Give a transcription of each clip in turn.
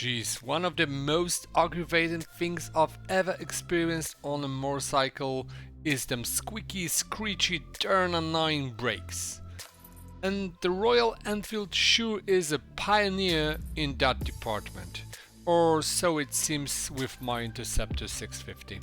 Jeez, one of the most aggravating things I've ever experienced on a motorcycle is them squeaky, screechy, darn annoying brakes. And the Royal Enfield sure is a pioneer in that department. Or so it seems with my Interceptor 650.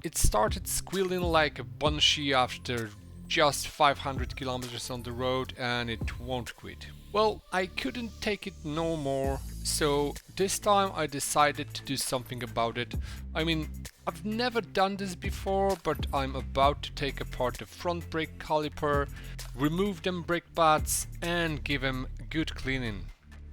It started squealing like a banshee after just 500 kilometers on the road and it won't quit. Well, I couldn't take it no more, so this time I decided to do something about it. I mean, I've never done this before, but I'm about to take apart the front brake caliper, remove them brake pads and give them good cleaning.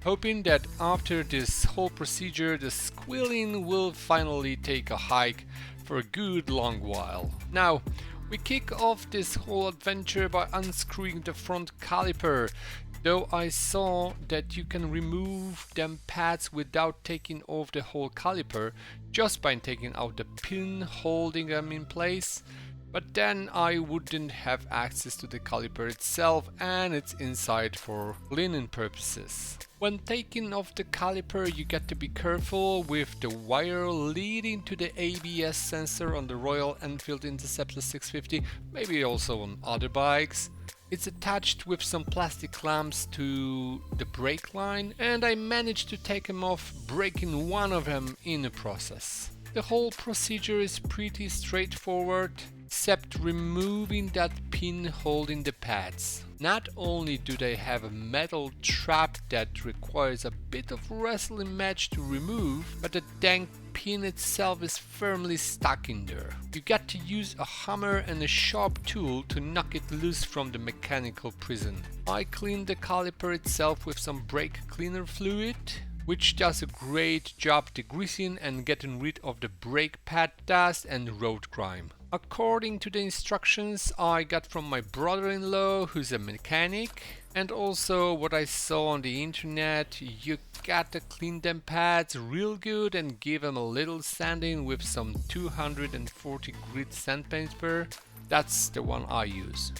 Hoping that after this whole procedure the squealing will finally take a hike for a good long while. Now, we kick off this whole adventure by unscrewing the front caliper, though I saw that you can remove them pads without taking off the whole caliper, just by taking out the pin holding them in place. But then I wouldn't have access to the caliper itself and its inside for cleaning purposes. When taking off the caliper, you got to be careful with the wire leading to the ABS sensor on the Royal Enfield Interceptor 650, maybe also on other bikes. It's attached with some plastic clamps to the brake line and I managed to take them off, breaking one of them in the process. The whole procedure is pretty straightforward, except removing that pin holding the pads. Not only do they have a metal trap that requires a bit of wrestling match to remove, but the dang pin itself is firmly stuck in there. You got to use a hammer and a sharp tool to knock it loose from the mechanical prison. I cleaned the caliper itself with some brake cleaner fluid, which does a great job degreasing and getting rid of the brake pad dust and road grime. According to the instructions I got from my brother-in-law, who's a mechanic, and also what I saw on the internet, you gotta clean them pads real good and give them a little sanding with some 240 grit sandpaper. That's the one I use.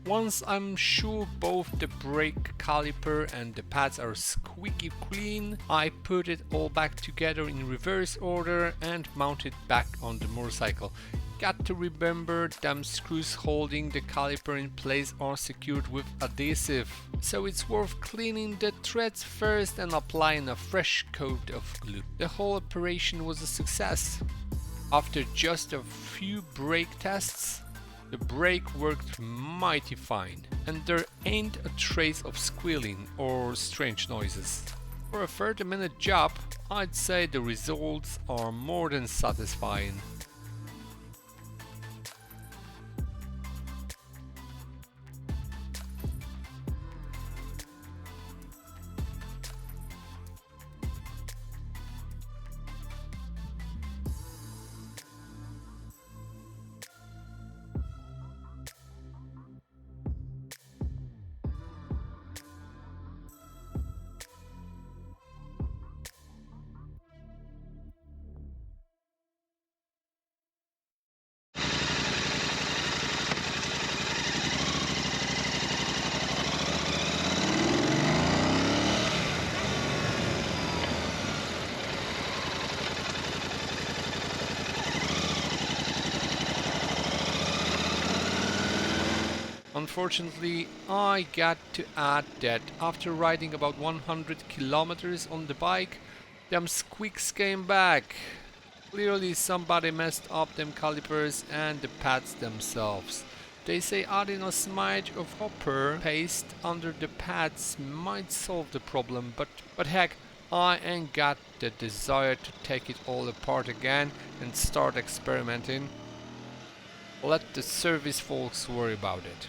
Once I'm sure both the brake caliper and the pads are squeaky clean, I put it all back together in reverse order and mount it back on the motorcycle. Got to remember them screws holding the caliper in place are secured with adhesive, so it's worth cleaning the threads first and applying a fresh coat of glue. The whole operation was a success. After just a few brake tests, the brake worked mighty fine, and there ain't a trace of squealing or strange noises. For a 30-minute job, I'd say the results are more than satisfying. Unfortunately, I got to add that after riding about 100 kilometers on the bike, them squeaks came back. Clearly somebody messed up them calipers and the pads themselves. They say adding a smidge of copper paste under the pads might solve the problem, but heck, I ain't got the desire to take it all apart again and start experimenting. Let the service folks worry about it.